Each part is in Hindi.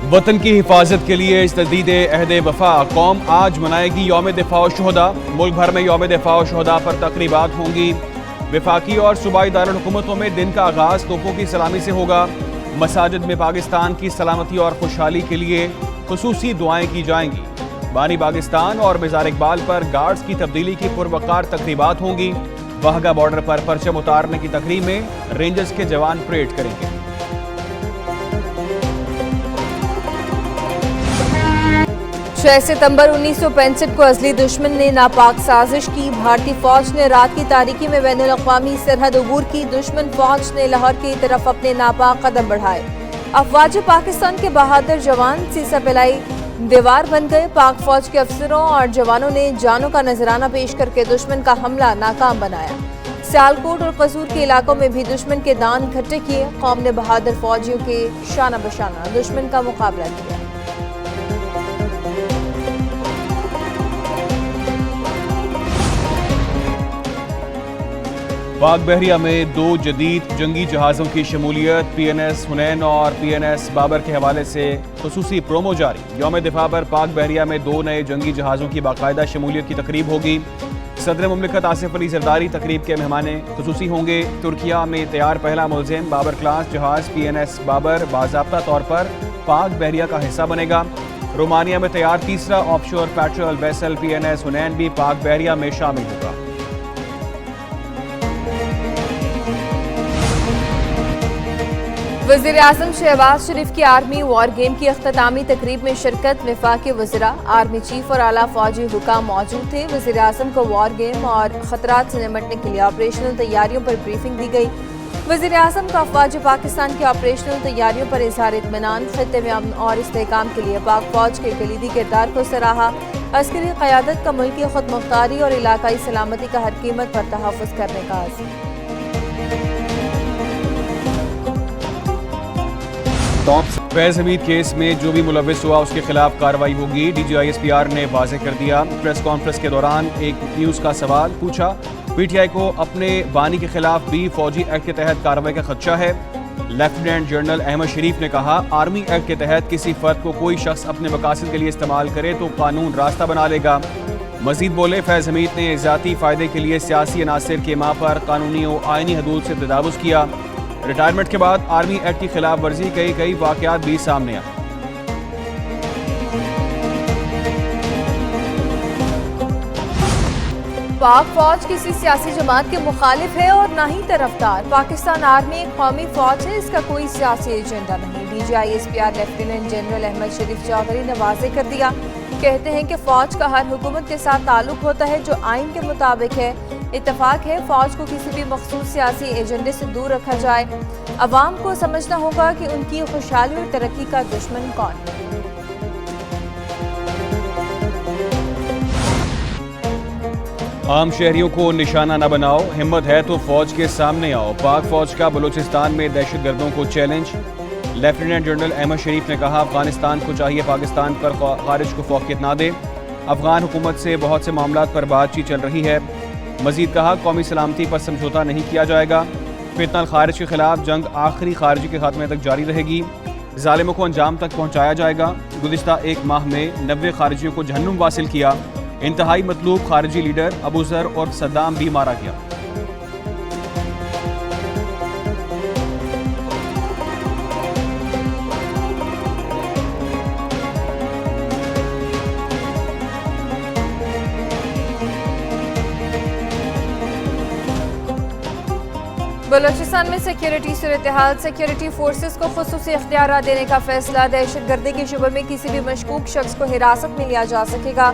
वतन की हिफाजत के लिए तजदीद अहद वफा कौम आज मनाएगी यौम दिफा व शुहदा। मुल्क भर में यौम दिफा व शुहदा पर तकरीबात होंगी। वफाकी और सूबाई दारुल-हुकूमतों में दिन का आगाज तोपों की सलामी से होगा। मसाजिद में पाकिस्तान की सलामती और खुशहाली के लिए खुसूसी दुआएं की जाएंगी। बानी पाकिस्तान और मज़ार इकबाल पर गार्ड्स की तब्दीली की पुरवकार तकरीबात होंगी। वाहगा बॉर्डर पर परचम उतारने की तकरीब में रेंजर्स के जवान परेड करेंगे। 6 सितंबर 1965 को अजली दुश्मन ने नापाक साजिश की। भारतीय फौज ने रात की तारीकी में बैनुल अक़वामी सरहद अबूर की। दुश्मन फौज ने लाहौर की तरफ अपने नापाक कदम बढ़ाए। अफवाज पाकिस्तान के बहादुर जवान सीसा पिलाई दीवार बन गए। पाक फौज के अफसरों और जवानों ने जानों का नजराना पेश करके दुश्मन का हमला नाकाम बनाया। सियालकोट और कसूर के इलाकों में भी दुश्मन के दान इकट्ठे किए। कौम ने बहादुर फौजियों के शाना बशाना दुश्मन का मुकाबला किया। पाक बहरिया में 2 जदीद जंगी जहाज़ों की शमूलियत। PNS हुनैन और PNS बाबर के हवाले से खुसूसी प्रोमो जारी। यौम दिफा पर पाक बहरिया में 2 नए जंगी जहाज़ों की बाकायदा शमूलियत की तकरीब होगी। सदर मुमलिकत आसिफ अली जरदारी तकरीब के मेहमान खुसूसी होंगे। तुर्किया में तैयार पहला मुलजिम बाबर क्लास जहाज़ PNS बाबर बाज़ाब्ता तौर पर पाक बहरिया का हिस्सा बनेगा। रोमानिया में तैयार तीसरा ऑफशोर पेट्रोल वेसल PNS हुनैन भी पाक बहरिया में शामिल होगा। वज़ीर आज़म शहबाज शरीफ की आर्मी वॉर गेम की अख्तामी तकरीब में शिरकत। वफाकी वज़रा, आर्मी चीफ और आला फौजी हुकाम मौजूद थे। वज़ीर आज़म को वॉर गेम और खतरात से निपटने के लिए ऑपरेशनल तैयारियों पर ब्रीफिंग दी गई। वज़ीर आज़म का अफवाज पाकिस्तान की ऑपरेशनल तैयारियों पर इज़हार इत्मीनान। खित्ते में अमन और इस्तेहकाम के लिए पाक फौज के कलीदी किरदार को सराहा। अस्करी क़यादत का मुल्की खुद मुख्तारी और इलाकाई सलामती का हर कीमत पर तहफ़्फ़ुज़ करने का आज़म। फैज हमीद केस में जो भी मुलव्विस हुआ उसके खिलाफ कार्रवाई होगी। DGI-SPR ने वाज़ेह कर दिया। प्रेस कॉन्फ्रेंस के दौरान एक न्यूज़ का सवाल पूछा। PTI को अपने बानी के खिलाफ भी फौजी एक्ट के तहत कार्रवाई का खदशा है। लेफ्टिनेंट जनरल अहमद शरीफ ने कहा, आर्मी एक्ट के तहत किसी फर्द को कोई शख्स अपने मकासद के लिए इस्तेमाल करे तो कानून रास्ता बना लेगा। मजीद बोले, फैज हमीद ने ज़ाती फ़ायदे के लिए सियासी अनासर के माँ पर कानूनी और आइनी हदूद से तजावुज़ किया। रिटायरमेंट के बाद आर्मी एक्ट की खिलाफ वर्जी कई वाक़यात भी सामने आए। पाक फौज किसी सियासी जमात के मुखालिफ है और ना ही तरफदार। पाकिस्तान आर्मी एक कौमी फौज है, इसका कोई सियासी एजेंडा नहीं। DGI-SPR लेफ्टिनेंट जनरल अहमद शरीफ चौधरी ने वाज़ेह कर दिया। कहते हैं कि फौज का हर हुकूमत के साथ ताल्लुक होता है जो आइन के मुताबिक है। इत्तफाक है फौज को किसी भी मखसूस सियासी एजेंडे से दूर रखा जाए। अवाम को समझना होगा कि उनकी खुशहाली और तरक्की का दुश्मन कौन है। आम शहरियों को निशाना न बनाओ, हिम्मत है तो फौज के सामने आओ। पाक फौज का बलूचिस्तान में दहशतगर्दों को चैलेंज। लेफ्टिनेंट जनरल अहमद शरीफ ने कहा, अफगानिस्तान को चाहिए पाकिस्तान पर खारिज को फौकियत ना दे। अफगान हुकूमत से बहुत से मामलात पर बातचीत चल रही है। मजीद कहा, कौमी सलामती पर समझौता नहीं किया जाएगा। फितना खारिज के खिलाफ जंग आखिरी खारिजी के खात्मे तक जारी रहेगी। जालिमों को अंजाम तक पहुँचाया जाएगा। गुज़िश्ता एक माह में 90 खारिजियों को जहन्नुम वासिल किया। इंतहाई मतलूब खारिजी लीडर अबू ज़र और सद्दाम भी मारा गया। बलूचिस्तान में सिक्योरिटी सूरत-ए-हाल। सिक्योरिटी फोर्सेस को खुसूसी इख्तियार देने का फैसला। दहशतगर्दी के शुबे में किसी भी मशकूक शख्स को हिरासत में लिया जा सकेगा।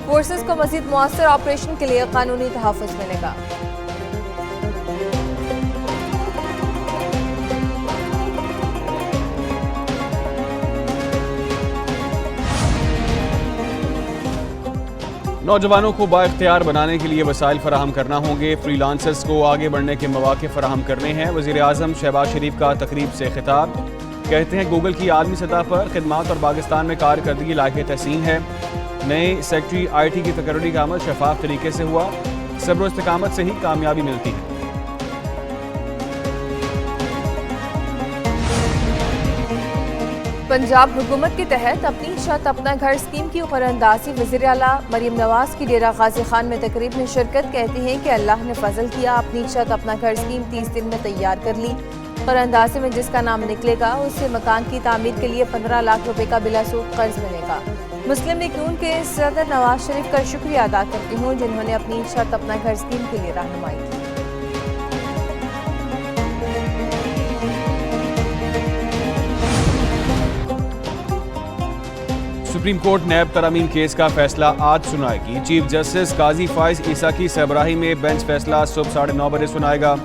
फोर्सेस को मज़ीद मुअस्सर ऑपरेशन के लिए कानूनी तहफ़्फ़ुज़ मिलेगा। नौजवानों को बाइख्तियार बनाने के लिए वसाइल फराहम करना होंगे। फ्रीलांसर्स को आगे बढ़ने के मौके फराहम करने हैं। वज़ीर आज़म शहबाज शरीफ का तकरीब से खिताब। कहते हैं, गूगल की आलमी सतह पर खिदमात और पाकिस्तान में कारकर्दगी लायक तहसीन है। नए सेक्रेटरी IT की तकर्री का अमल शफाफ तरीके से हुआ। सब्र इस्तिकामत से ही कामयाबी मिलती है। पंजाब हुकूमत के तहत अपनी छत अपना घर स्कीम की क़रअंदाज़ी वज़ीर आला मरीम नवाज की डेरा गाजी खान में तकरीब में शिरकत। कहती हैं कि अल्लाह ने फजल किया, अपनी छत अपना घर स्कीम 30 दिन में तैयार कर ली। क़रअंदाज़ी में जिसका नाम निकलेगा उससे मकान की तामीर के लिए 15 लाख रुपए का बिलासूद कर्ज मिलेगा। मुस्लिम लीग नून के सदर नवाज शरीफ का शुक्रिया अदा करती हूँ जिन्होंने अपनी छत अपना घर स्कीम के लिए रहनुमाई की। सुप्रीम कोर्ट नैब तरामीम केस का फैसला आज सुनाएगी। चीफ जस्टिस काजी फाइज ईसा की सरबराही में बेंच फैसला सुबह 9:30 बजे सुनाएगा।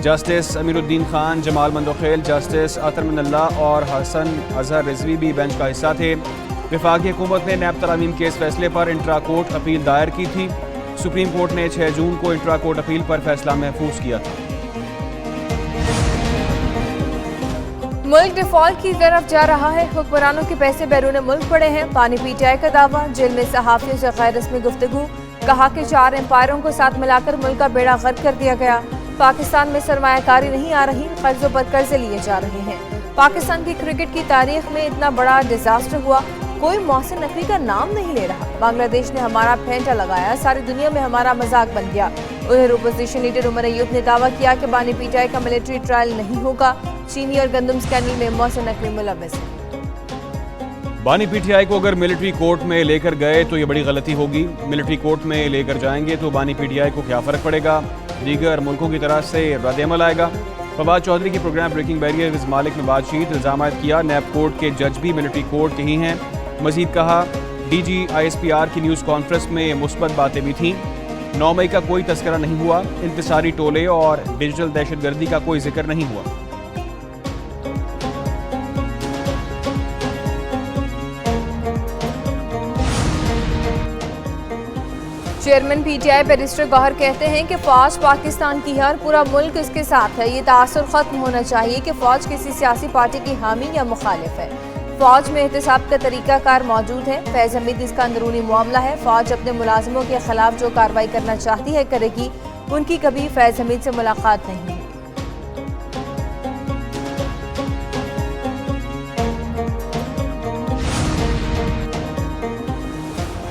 जस्टिस अमीरुद्दीन खान, जमाल मंदोखेल, जस्टिस अतर मिनल्ला और हसन अजहर रिजवी भी बेंच का हिस्सा थे। वफाकी हुकूमत ने नैब तरामीम केस फैसले पर इंट्रा कोर्ट अपील दायर की थी। सुप्रीम कोर्ट ने 6 जून को इंट्रा कोर्ट अपील पर फैसला महफूज किया था। मुल्क डिफॉल्ट की तरफ जा रहा है, हुक्मरानों के पैसे बैरून मुल्क पड़े हैं। पानी पीटीआई का दावा, जेल में सहाफियों से गैर रस्मी गुफ्तगू। कहा कि 4 एम्पायरों को साथ मिलाकर मुल्क का बेड़ा गर्क कर दिया गया। पाकिस्तान में सरमायाकारी नहीं आ रही, कर्जों पर कर्जे लिए जा रहे हैं। पाकिस्तान की क्रिकेट की तारीख में इतना बड़ा डिजास्टर हुआ, कोई मोहसिन नकवी का नाम नहीं ले रहा। बांग्लादेश ने हमारा फेंटा लगाया, सारी दुनिया में हमारा मजाक बन गया। उधर अपोजिशन लीडर उमर अयूब ने दावा किया कि बानी पीटीआई का मिलिट्री ट्रायल नहीं होगा। चीनी और गंदम स्कैंडल में मोहसिन नकवी मुलव्वस है। बानी पीटीआई को अगर मिलिट्री कोर्ट में लेकर गए तो ये बड़ी गलती होगी। मिलिट्री कोर्ट में लेकर जाएंगे तो बानी पीटीआई को क्या फ़र्क पड़ेगा, दीगर मुल्कों की तरह से रद्द-ए-अमल आएगा। फवाद चौधरी की प्रोग्राम ब्रेकिंग बैरियर विद मालिक में बातचीत, इल्ज़ाम किया नैब कोर्ट के जज भी मिलिट्री कोर्ट के ही हैं। मजीद कहा DG ISPR की न्यूज़ कॉन्फ्रेंस में मुस्बत बातें भी थीं। 9 मई का कोई तस्करा नहीं हुआ, इंतसारी टोले और डिजिटल दहशतगर्दी का कोई जिक्र नहीं हुआ। चेयरमैन पीटीआई बैरिस्टर गौहर कहते हैं कि फौज पाकिस्तान की है और पूरा मुल्क इसके साथ है। ये तासुर खत्म होना चाहिए कि फौज किसी सियासी पार्टी की हामी या मुखालिफ है। फौज में एहतसाब का तरीकाकार मौजूद है। फैज हमीद इसका अंदरूनी मामला है। फौज अपने मुलाजिमों के खिलाफ जो कार्रवाई करना चाहती है करेगी। उनकी कभी फैज हमीद से मुलाकात नहीं हुई।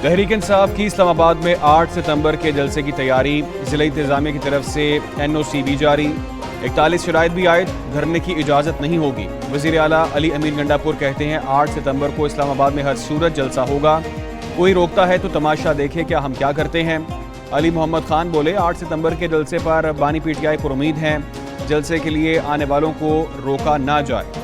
तहरीक इंसाफ की इस्लामाबाद में 8 सितंबर के जलसे की तैयारी, जिला इंतजामिया की तरफ से NOC भी जारी। 41 शराइत भी आयद, धरने की इजाज़त नहीं होगी। वज़ीर आला अली अमीर गंडापुर कहते हैं 8 सितंबर को इस्लामाबाद में हर सूरत जलसा होगा। कोई रोकता है तो तमाशा देखे क्या हम क्या करते हैं। अली मोहम्मद खान बोले 8 सितंबर के जलसे पर बानी पीटीआई पर उम्मीद हैं, जलसे के लिए आने वालों को रोका ना जाए।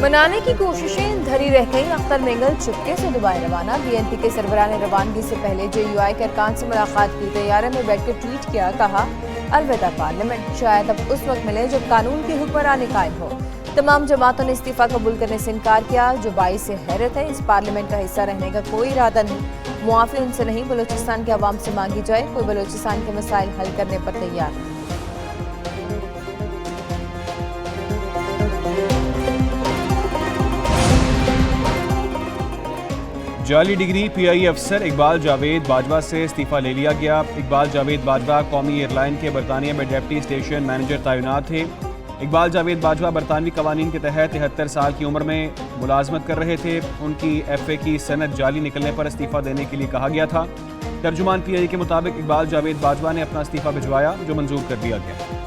मनाने की कोशिशें धरी रह गईं। अख्तर मेंगल चुपके से दुबई रवाना। BNP के सरबराह ने रवानगी से पहले JUI के अरकान से मुलाकात की। तैयारे में बैठकर ट्वीट किया, कहा अलविदा पार्लियामेंट, शायद अब उस वक्त मिले जब कानून की हुक्मरानी कायम हो। तमाम जमातों ने इस्तीफा कबूल करने से इनकार किया, जो बाइस से हैरत है। इस पार्लियामेंट का हिस्सा रहने का कोई इरादा नहीं। मुआफ़ी उनसे नहीं, बलूचिस्तान के अवाम से मांगी जाए। कोई बलूचिस्तान के मसाइल हल करने पर तैयार नहीं। जाली डिग्री PI अफसर इकबाल जावेद बाजवा से इस्तीफा ले लिया गया। इकबाल जावेद बाजवा कौमी एयरलाइन के बरतानिया में डिप्टी स्टेशन मैनेजर तैनात थे। इकबाल जावेद बाजवा बरतानवी कवानीन के तहत 73 साल की उम्र में मुलाजमत कर रहे थे। उनकी FA की सनद जाली निकलने पर इस्तीफा देने के लिए कहा गया था। तर्जुमान PI के मुताबिक इकबाल जावेद बाजवा ने अपना इस्तीफा भिजवाया, जो मंजूर कर दिया गया।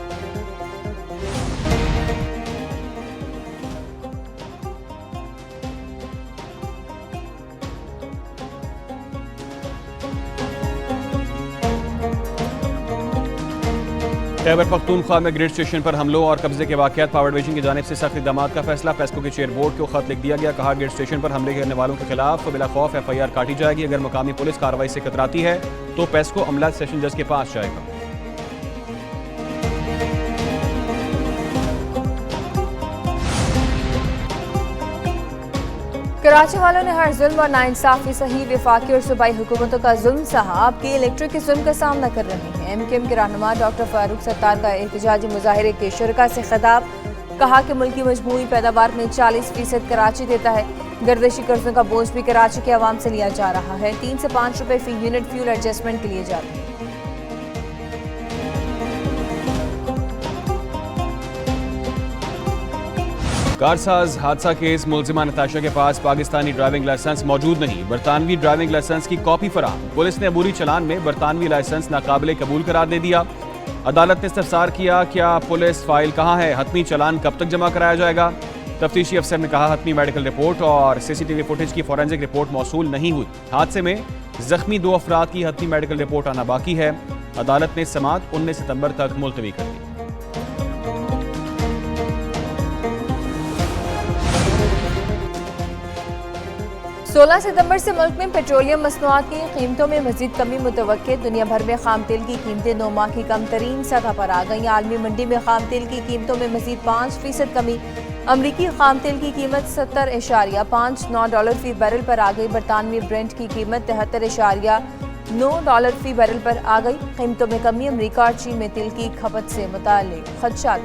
खैबर पख्तूनख्वा में ग्रिड स्टेशन पर हमलों और कब्जे के वाक़यात, पावर डिवीजन की जानिब से सख्त इक़दामात का फैसला। पेस्को के चेयर बोर्ड को खत लिख दिया गया। कहा ग्रिड स्टेशन पर हमले करने वालों के खिलाफ बिला खौफ FIR काटी जाएगी। अगर मुकामी पुलिस कार्रवाई से कतराती है तो पेस्को अमला सेशन जज के पास जाएगा। कराची वालों ने हर जुल्म और नाइंसाफी सही, वफाकी और सूबाई हुकूमतों का जुल्म सहा, अब की इलेक्ट्रिक के जुल्म का सामना कर रहे हैं। MKM के रहनुमा डॉक्टर फारूक सत्तार का एहतजाजी मुजाहिरे के शुरका से खिताब। कहा कि मुल्क की मजमूई पैदावार में 40% कराची देता है। गर्दिशी कर्जों का बोझ भी कराची के अवाम से लिया जा रहा है। 3 से 5 रुपए फी यूनिट फ्यूल एडजस्टमेंट के लिए जाते हैं। कारसाज हादसा केस मुलजिमा नताशा के पास पाकिस्तानी ड्राइविंग लाइसेंस मौजूद नहीं, बरतानवी ड्राइविंग लाइसेंस की कॉपी फराहम। पुलिस ने अबूरी चलान में बरतानवी लाइसेंस नाकाबिले कबूल करार दे दिया। अदालत ने इस्तफसार किया, क्या पुलिस फाइल कहाँ है, हतमी चलान कब तक जमा कराया जाएगा। तफ्तीशी अफसर ने कहा हतमी मेडिकल रिपोर्ट और सीसीटीवी फुटेज की फॉरेंसिक रिपोर्ट मौसूल नहीं हुई। हादसे में जख्मी 2 अफराद की हतमी मेडिकल रिपोर्ट आना बाकी है। अदालत ने समाअत 19 सितंबर तक मुलतवी कर दी। सोलह सितंबर से मुल्क में पेट्रोलियम मसनूआत की कीमतों में मजीद कमी मुतवक्के। दुनिया भर में खाम तेल की कीमतें 9 माह की कम तरीन सतह पर आ गई। आलमी मंडी में खाम तेल की कीमतों में मजीद 5% कमी। अमरीकी खाम तेल की कीमत $70.59 फी बैरल पर आ गई। बरतानवी ब्रेंट की कीमत $73.9 फी बैरल पर आ गई। कीमतों में कमी अमरीका और चीन में तेल की खपत से मुताल्लिक खदशात।